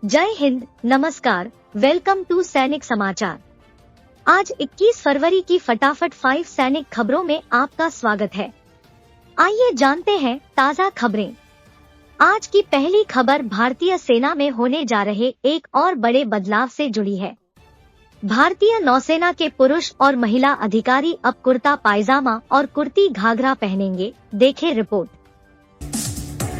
जय हिंद, नमस्कार, welcome to सैनिक समाचार। आज 21 फरवरी की फटाफट 5 सैनिक खबरों में आपका स्वागत है। आइए जानते हैं ताज़ा खबरें। आज की पहली खबर भारतीय सेना में होने जा रहे एक और बड़े बदलाव से जुड़ी है। भारतीय नौसेना के पुरुष और महिला अधिकारी अब कुर्ता पायजामा और कुर्ती घाघरा पहनेंगे, देखें रिपोर्ट।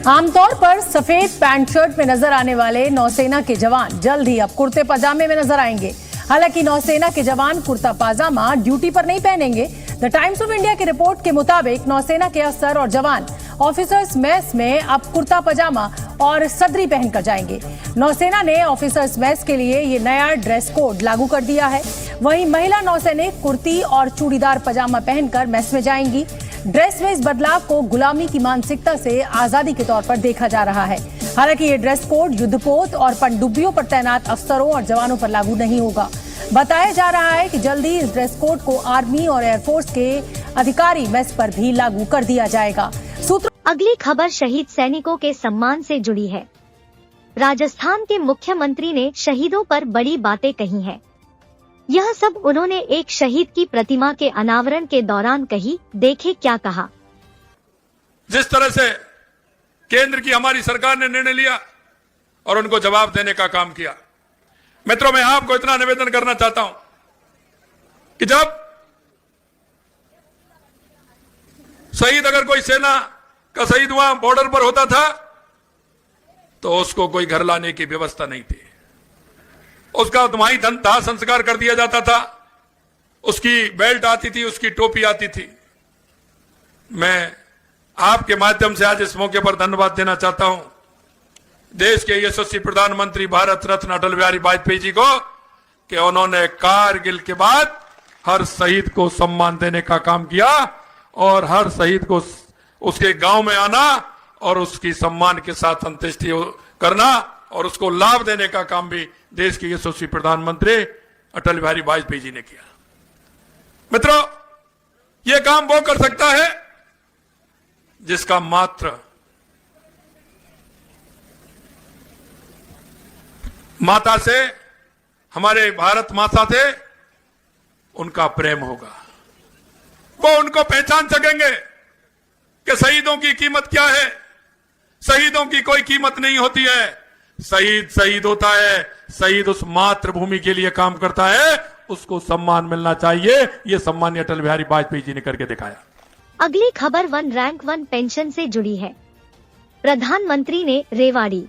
आमतौर पर सफेद पैंट शर्ट में नजर आने वाले नौसेना के जवान जल्द ही अब कुर्ते पजामे में नजर आएंगे। हालांकि नौसेना के जवान कुर्ता पाजामा ड्यूटी पर नहीं पहनेंगे। द टाइम्स ऑफ इंडिया की रिपोर्ट के मुताबिक नौसेना के अफसर और जवान ऑफिसर्स मेस में अब कुर्ता पजामा और सदरी पहनकर जाएंगे। नौसेना ने ऑफिसर्स मेस के लिए ये नया ड्रेस कोड लागू कर दिया है। वहीं महिला नौसैनिक कुर्ती और चूड़ीदार पजामा पहनकर मेस में जाएंगी। ड्रेस में इस बदलाव को गुलामी की मानसिकता से आजादी के तौर पर देखा जा रहा है। हालांकि ये ड्रेस कोड युद्धपोत और पनडुब्बियों पर तैनात अफसरों और जवानों पर लागू नहीं होगा। बताया जा रहा है कि जल्दी इस ड्रेस कोड को आर्मी और एयरफोर्स के अधिकारी मेस पर भी लागू कर दिया जाएगा। अगली खबर शहीद सैनिकों के सम्मान से जुड़ी है। राजस्थान के मुख्यमंत्री ने शहीदों पर बड़ी बातें कही हैं। यह सब उन्होंने एक शहीद की प्रतिमा के अनावरण के दौरान कही, देखें क्या कहा। जिस तरह से केंद्र की हमारी सरकार ने निर्णय लिया और उनको जवाब देने का काम किया, मित्रों, मैं आपको इतना निवेदन करना चाहता हूं कि जब शहीद अगर कोई सेना का शहीद वहां बॉर्डर पर होता था तो उसको कोई घर लाने की व्यवस्था नहीं थी। उसका वहीं दाह संस्कार कर दिया जाता था। उसकी बेल्ट आती थी, उसकी टोपी आती थी। मैं आपके माध्यम से आज इस मौके पर धन्यवाद देना चाहता हूं देश के यशस्वी प्रधानमंत्री भारत रत्न अटल बिहारी वाजपेयी जी को कि उन्होंने कारगिल के बाद हर शहीद को सम्मान देने का काम किया और हर शहीद को उसके गांव में आना और उसकी सम्मान के साथ अंत्येष्टि करना और उसको लाभ देने का काम भी देश के यशस्वी प्रधानमंत्री अटल बिहारी वाजपेयी जी ने किया। मित्रों, यह काम वो कर सकता है जिसका मात्र माता से, हमारे भारत माता से उनका प्रेम होगा। वो उनको पहचान सकेंगे कि शहीदों की कीमत क्या है। शहीदों की कोई कीमत नहीं होती है। शहीद शहीद होता है। शहीद उस मातृभूमि के लिए काम करता है, उसको सम्मान मिलना चाहिए। ये सम्मानीय अटल बिहारी वाजपेयी जी ने करके दिखाया। अगली खबर 1 रैंक 1 पेंशन से जुड़ी है। प्रधानमंत्री ने रेवाड़ी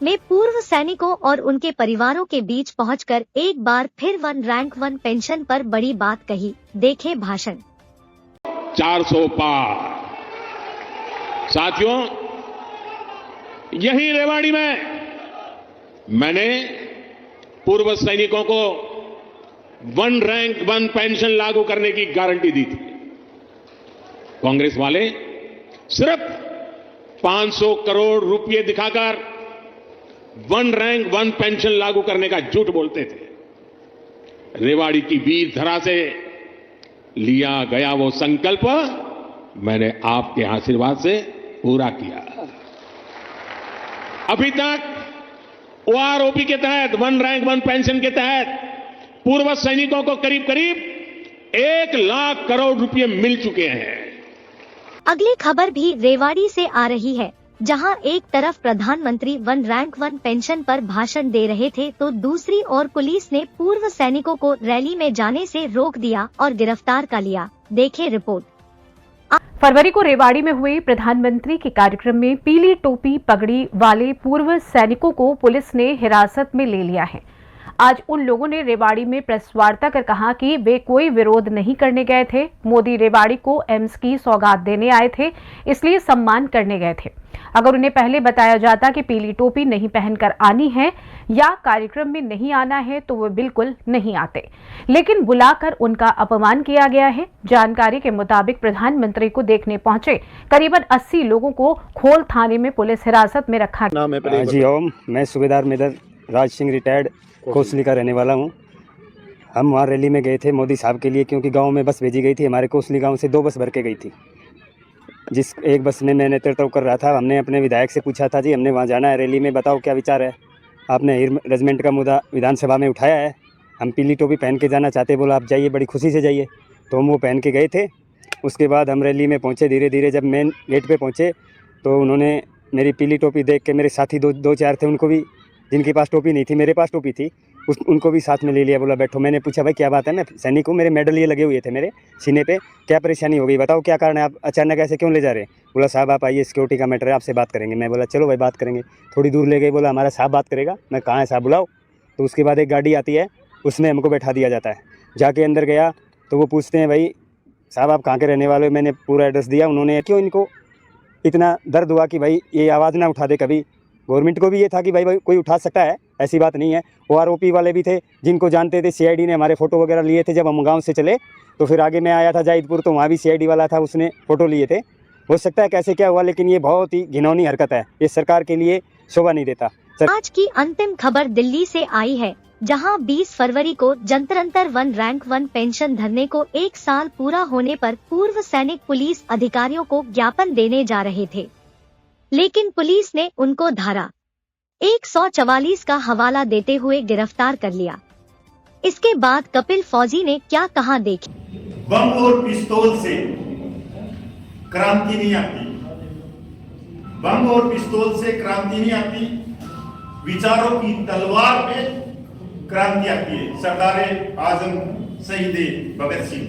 में पूर्व सैनिकों और उनके परिवारों के बीच पहुंचकर एक बार फिर 1 रैंक 1 पेंशन पर बड़ी बात कही, देखें भाषण। 400 पार। साथियों, यही रेवाड़ी में मैंने पूर्व सैनिकों को 1 रैंक 1 पेंशन लागू करने की गारंटी दी थी। कांग्रेस वाले सिर्फ 500 करोड़ रुपए दिखाकर 1 रैंक 1 पेंशन लागू करने का झूठ बोलते थे। रेवाड़ी की वीर धरा से लिया गया वो संकल्प मैंने आपके आशीर्वाद से पूरा किया। अभी तक ओआरओपी के तहत 1 रैंक 1 पेंशन के तहत पूर्व सैनिकों को करीब करीब 1 लाख करोड़ रुपए मिल चुके हैं। अगली खबर भी रेवाड़ी से आ रही है, जहां एक तरफ प्रधानमंत्री 1 रैंक 1 पेंशन पर भाषण दे रहे थे तो दूसरी ओर पुलिस ने पूर्व सैनिकों को रैली में जाने से रोक दिया और गिरफ्तार कर लिया, देखें रिपोर्ट। फरवरी को रेवाड़ी में हुए प्रधानमंत्री के कार्यक्रम में पीली टोपी पगड़ी वाले पूर्व सैनिकों को पुलिस ने हिरासत में ले लिया है। आज उन लोगों ने रेवाड़ी में प्रेस वार्ता कर कहा कि वे कोई विरोध नहीं करने गए थे। मोदी रेवाड़ी को एम्स की सौगात देने आए थे, इसलिए सम्मान करने गए थे। अगर उन्हें पहले बताया जाता कि पीली टोपी नहीं पहनकर आनी है या कार्यक्रम में नहीं आना है तो वे बिल्कुल नहीं आते, लेकिन बुलाकर उनका अपमान किया गया है। जानकारी के मुताबिक प्रधानमंत्री को देखने पहुंचे करीबन 80 लोगों को खोल थाने में पुलिस हिरासत में रखा गया। जी ओम, मैं सूबेदार मेजर राज सिंह रिटायर्ड कोसली का रहने वाला हूँ। हम वहाँ रैली में गए थे मोदी साहब के लिए, क्योंकि गांव में बस भेजी गई थी। हमारे कोसली गांव से 2 बस भर के गई थी। जिस एक बस में मैं नेतृत्व कर रहा था, हमने अपने विधायक से पूछा था, जी हमने वहाँ जाना है रैली में, बताओ क्या विचार है। आपने हीर रेजिमेंट का मुद्दा विधानसभा में उठाया है, हम पीली टोपी पहन के जाना चाहते, बोला आप जाइए, बड़ी खुशी से जाइए। तो हम वो पहन के गए थे। उसके बाद हम रैली में पहुँचे, धीरे धीरे जब मेन गेट पे पहुँचे तो उन्होंने मेरी पीली टोपी देख के, मेरे साथी दो चार थे, उनको भी, जिनके पास टोपी नहीं थी, मेरे पास टोपी थी, उनको भी साथ में ले लिया, बोला बैठो। मैंने पूछा भाई क्या बात है, मैं सैनिक हूँ, मेरे मेडल ये लगे हुए थे मेरे सीने पे, क्या परेशानी हो गई, बताओ क्या कारण है, आप अचानक ऐसे क्यों ले जा रहे हैं। बोला साहब आप आइए, सिक्योरिटी का मैटर है, आपसे बात करेंगे। मैं बोला चलो भाई बात करेंगे। थोड़ी दूर ले गए, बोला हमारा साहब बात करेगा। मैं कहाँ है साहब, बुलाओ। तो उसके बाद एक गाड़ी आती है, उसमें हमको बैठा दिया जाता है। जाके अंदर गया तो वो पूछते हैं भाई साहब आप कहाँ के रहने वाले हो। मैंने पूरा एड्रेस दिया। उन्होंने, क्यों इनको इतना दर्द हुआ कि भाई ये आवाज़ ना उठा दे कभी। गवर्नमेंट को भी ये था कि भाई कोई उठा सकता है, ऐसी बात नहीं है। वो आरोपी वाले भी थे जिनको जानते थे, सीआईडी ने हमारे फ़ोटो वगैरह लिए थे। जब हम गांव से चले तो फिर आगे मैं आया था जाहिदपुर, तो वहाँ भी सीआईडी वाला था, उसने फ़ोटो लिए थे। हो सकता है कैसे क्या हुआ, लेकिन ये बहुत ही घिनौनी हरकत है, ये सरकार के लिए शोभा नहीं देता। आज की अंतिम खबर दिल्ली से आई है, जहां 20 फरवरी को जंतर मंतर 1 रैंक 1 पेंशन धरने को 1 साल पूरा होने पर पूर्व सैनिक पुलिस अधिकारियों को ज्ञापन देने जा रहे थे, लेकिन पुलिस ने उनको धारा 144 का हवाला देते हुए गिरफ्तार कर लिया। इसके बाद कपिल फौजी ने क्या कहा, देखिए। बम और पिस्तौल से क्रांति नहीं आती, बम और पिस्तौल से क्रांति नहीं आती, विचारों की तलवार पे क्रांति आती है। सरदार आजम शहीद भगत सिंह,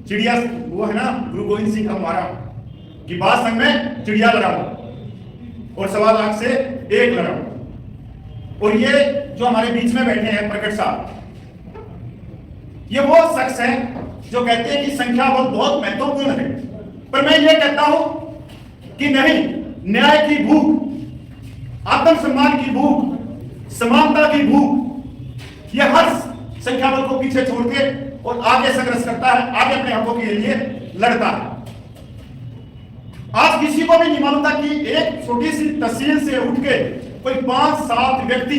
चिड़िया वो है ना, गुरु गोविंद सिंह का हमारा कि बात संग में चिड़िया लड़ाओ और 1.25 लाख से 1 लड़ाओ। और ये जो हमारे बीच में बैठे हैं प्रकट साहब, ये वो शख्स है जो कहते हैं कि संख्या बहुत महत्वपूर्ण है, पर मैं ये कहता हूं कि नहीं, न्याय की भूख, आत्म सम्मान की भूख, समानता की भूख, ये हर संख्या बल को पीछे छोड़ के और आगे संघर्ष करता है, आगे अपने हकों के लिए लड़ता है। आज किसी को भी नहीं मालूम था कि एक छोटी सी तहसील से उठ के कोई 5-7 व्यक्ति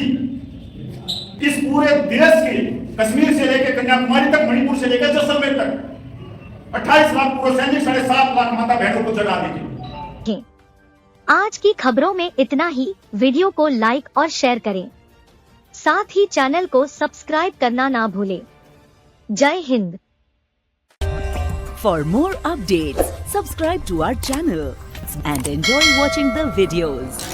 इस पूरे देश के, कश्मीर से लेकर कन्याकुमारी तक, मणिपुर से लेकर जैसलमेर तक 28 लाख पूर्व सैनिक, 7.5 लाख माता बहनों को जगा देंगे। आज की खबरों में इतना ही। वीडियो को लाइक और शेयर करें, साथ ही चैनल को सब्सक्राइब करना ना भूलें। जय Hind. For more updates, subscribe to our channel and enjoy watching the videos.